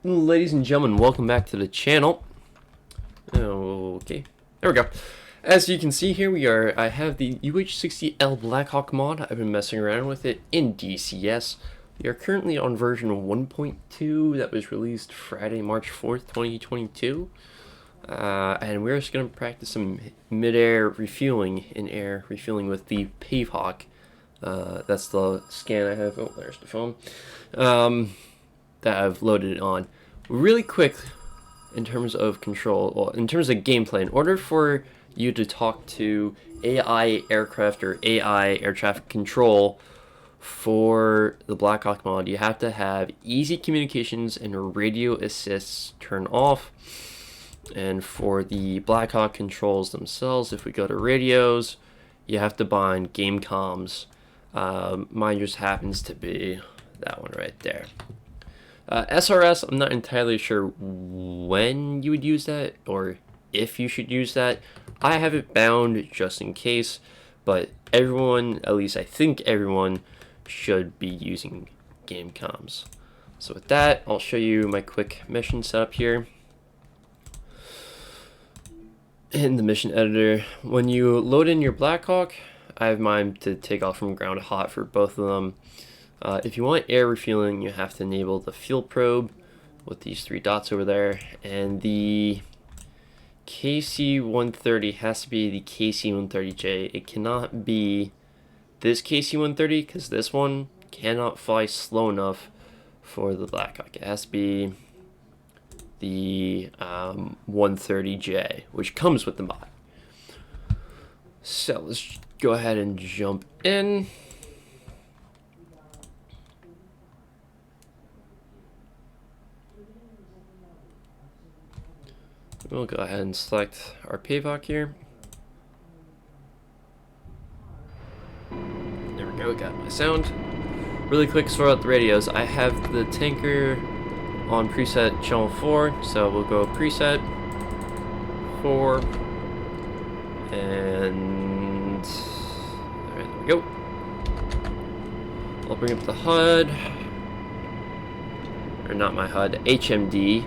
Ladies and gentlemen, welcome back to the channel. Okay, there we go. As you can see here, I have the UH-60L Blackhawk mod. I've been messing around with it in DCS. We are currently on version 1.2 that was released Friday, March 4th, 2022. And we're just going to practice some mid-air refueling, in-air refueling with the Pave. That's the scan I have. Oh, there's the phone. That I've loaded it on. Really quick, in terms of control, well, in terms of gameplay, in order for you to talk to AI aircraft or AI air traffic control for the Blackhawk mod, you have to have easy communications and radio assists turned off. And for the Blackhawk controls themselves, if we go to radios, you have to bind game comms. Mine just happens to be that one right there. SRS, I'm not entirely sure when you would use that or if you should use that. I have it bound just in case, but everyone, at least I think everyone, should be using game comms. So with that, I'll show you my quick mission setup here. In the mission editor, when you load in your Blackhawk, I have mine to take off from ground hot for both of them. If you want air refueling, you have to enable the fuel probe with these three dots over there, and the KC-130 has to be the KC-130J. It cannot be this KC-130 because this one cannot fly slow enough for the Blackhawk. It has to be the 130J, which comes with the mod. So let's go ahead and jump in. We'll go ahead and select our Pave here. There we go, got my sound. Really quick, sort out the radios. I have the tanker on preset channel 4, so we'll go preset 4, and alright, there we go. I'll bring up the HUD, or not my HUD, HMD.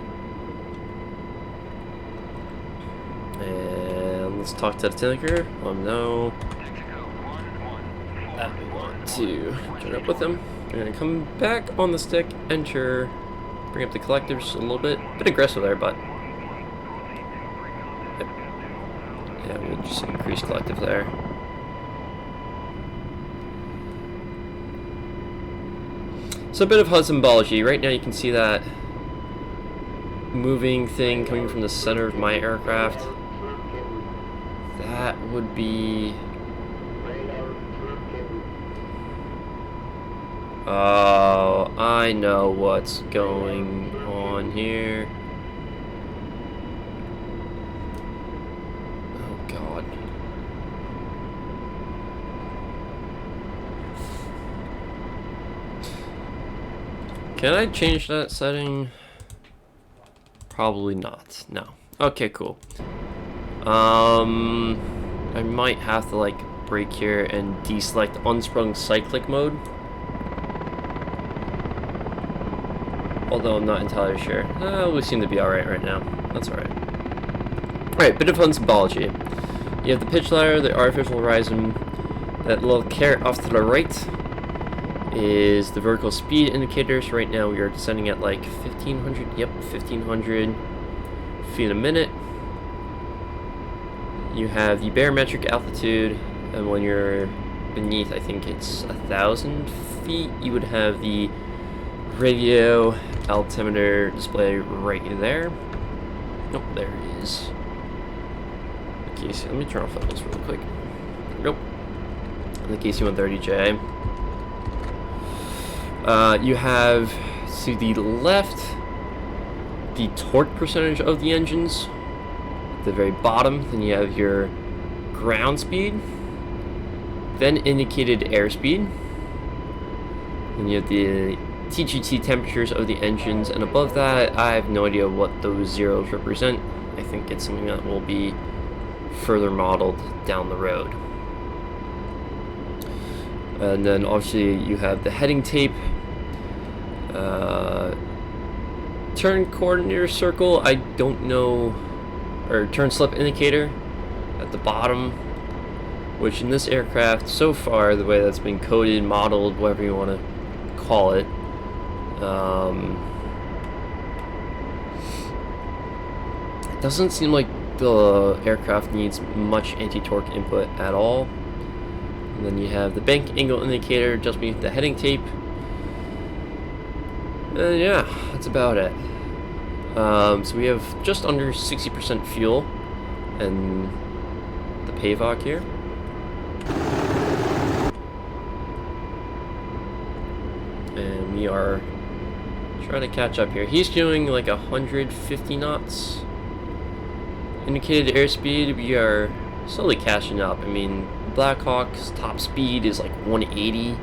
And let's talk to the tanker. No, that we want to join up with them. We're gonna come back on the stick, enter, bring up the collectives a little bit aggressive there, but yeah, we'll just increase collective there. So a bit of HUD symbology. Right now you can see that moving thing coming from the center of my aircraft. That would be... Oh, I know what's going on here. Oh, God. Can I change that setting? Probably not. No. Okay, cool. I might have to like break here and deselect unsprung cyclic mode. Although I'm not entirely sure. We seem to be alright right now. That's alright. Alright, bit of fun symbology. You have the pitch ladder, the artificial horizon. That little caret off to the right is the vertical speed indicators. Right now we are descending at like 1500, yep, 1500 feet a minute. You have the barometric altitude, and when you're beneath, I think it's 1,000 feet, you would have the radio altimeter display right there. Nope, there it is. Okay, so let me turn off those really quick. Nope. The KC-130J. You have to the left the torque percentage of the engines. At the very bottom, then you have your ground speed, then indicated airspeed, then you have the TGT temperatures of the engines, and above that, I have no idea what those zeros represent. I think it's something that will be further modeled down the road. And then obviously you have the heading tape, turn coordinator circle, I don't know, or turn slip indicator at the bottom, which in this aircraft so far, the way that's been coded, modeled, whatever you want to call it, it doesn't seem like the aircraft needs much anti-torque input at all. And then you have the bank angle indicator just beneath the heading tape. And yeah, that's about it. So we have just under 60% fuel and the Pave here. And we are trying to catch up here. He's doing like 150 knots. Indicated airspeed, we are slowly catching up. I mean, Blackhawk's top speed is like 180.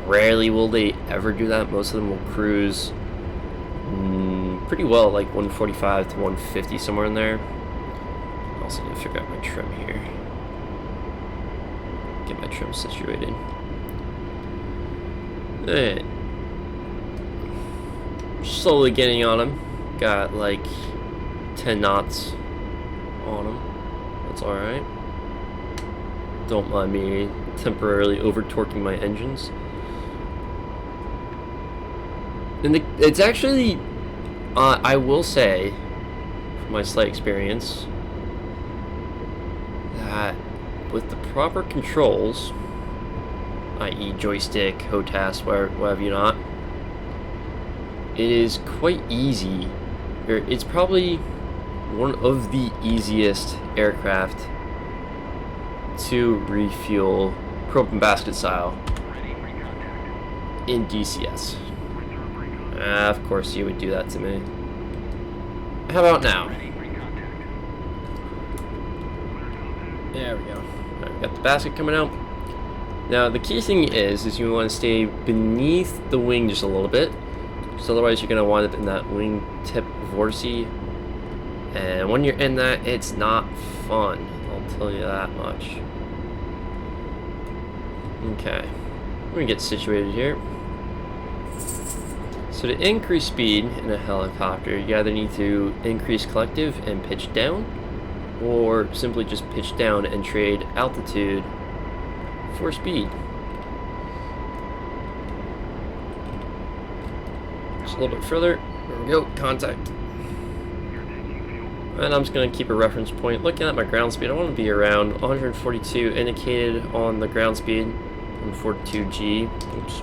Rarely will they ever do that. Most of them will cruise pretty well, like 145 to 150, somewhere in there. I also need to figure out my trim here. Get my trim situated. Alright. Slowly getting on him. Got like 10 knots on him. That's alright. Don't mind me temporarily over torquing my engines. And it's actually, I will say, from my slight experience, that with the proper controls, i.e. joystick, HOTAS, whatever you not, it is quite easy, or it's probably one of the easiest aircraft to refuel probe and basket style in DCS. Of course you would do that to me. How about now? There we go. Alright, we got the basket coming out. Now the key thing is you want to stay beneath the wing just a little bit, because otherwise you're going to wind up in that wingtip vortice. And when you're in that, it's not fun. I'll tell you that much. Okay. We're going to get situated here. So to increase speed in a helicopter, you either need to increase collective and pitch down, or simply just pitch down and trade altitude for speed. Just a little bit further. There we go. Contact. And I'm just going to keep a reference point. Looking at my ground speed, I want to be around 142 indicated on the ground speed, 142 G. Oops.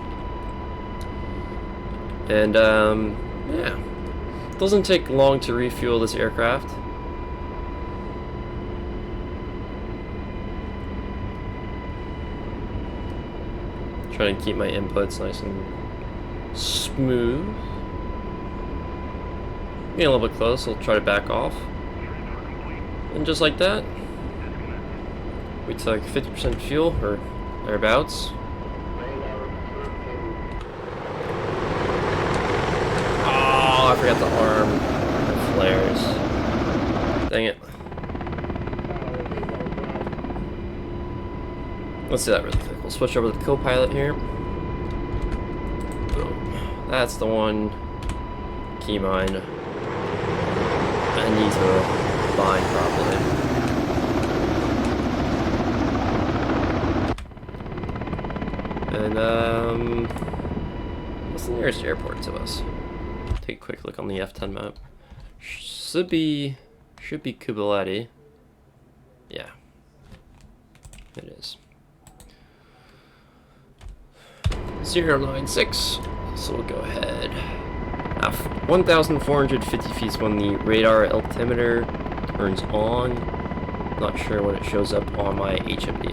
And yeah, it doesn't take long to refuel this aircraft. Trying to keep my inputs nice and smooth. Getting a little bit close, I'll try to back off. And just like that, we took 50% fuel, or thereabouts. Oh, I forgot to arm the flares. Dang it. Let's do that really quick. We'll switch over to the co-pilot here. Boom. That's the one key mine I need to bind properly. And what's the nearest airport to us? Take a quick look on the F10 map. Should be Kubalati. Yeah, it is. 096. So we'll go ahead. 1,450 feet is when the radar altimeter turns on. Not sure when it shows up on my HMD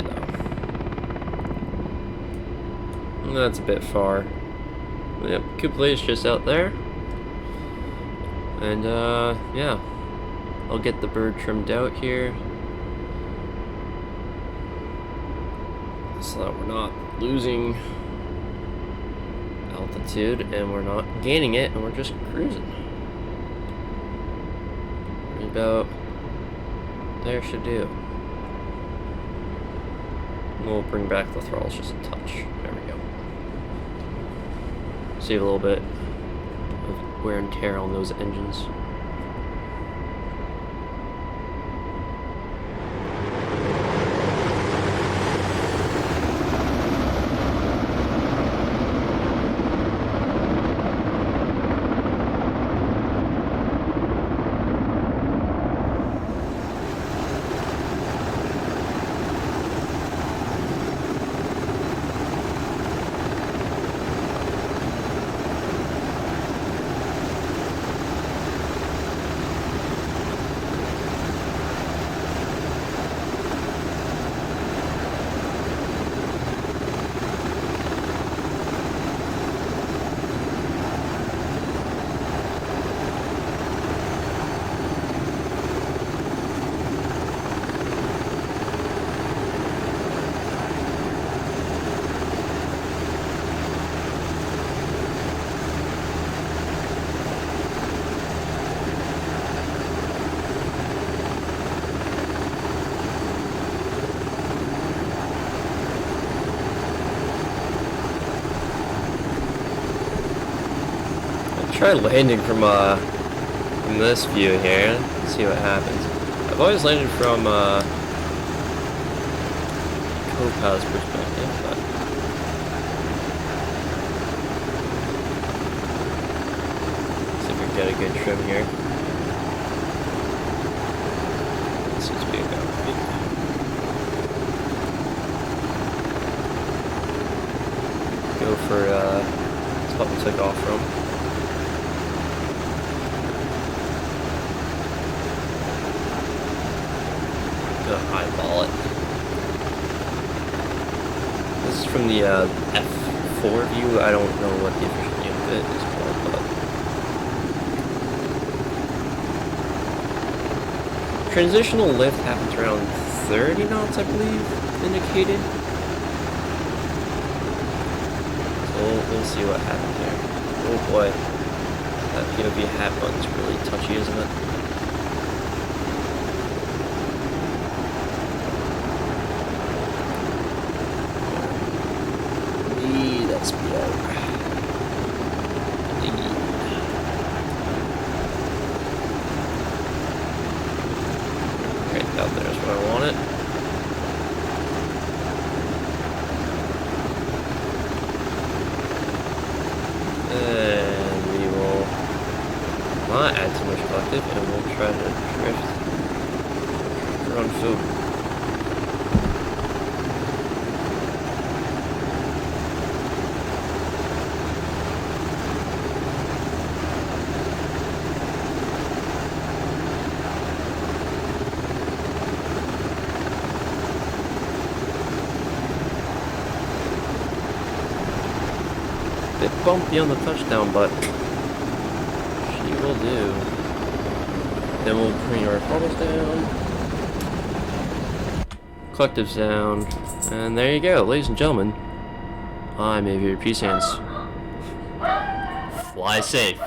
though. That's a bit far. Yep, Kubalati is just out there. And yeah, I'll get the bird trimmed out here so that we're not losing altitude and we're not gaining it, and we're just cruising. Right about there should do. We'll bring back the throttles just a touch. There we go. Save a little bit of wear and tear on those engines. Try landing from this view here. See what happens. I've always landed from co-pilot's perspective, but see if we can get a good trim here. Seems to be about right. Go for spot we took off from. Eyeball it. This is from the F4 view. I don't know what the official name of it is called, but transitional lift happens around 30 knots, I believe, indicated. So we'll see what happens there. Oh boy, that POV hat button's really touchy, isn't it? Speed out. Right out there is where I want it. And we will not add too much collective, and we'll try to drift run food. Bit bumpy on the touchdown, but she will do. Then we'll bring our throttles down, collectives down, and there you go, ladies and gentlemen. I'm Aviator Peace Hands. Fly safe.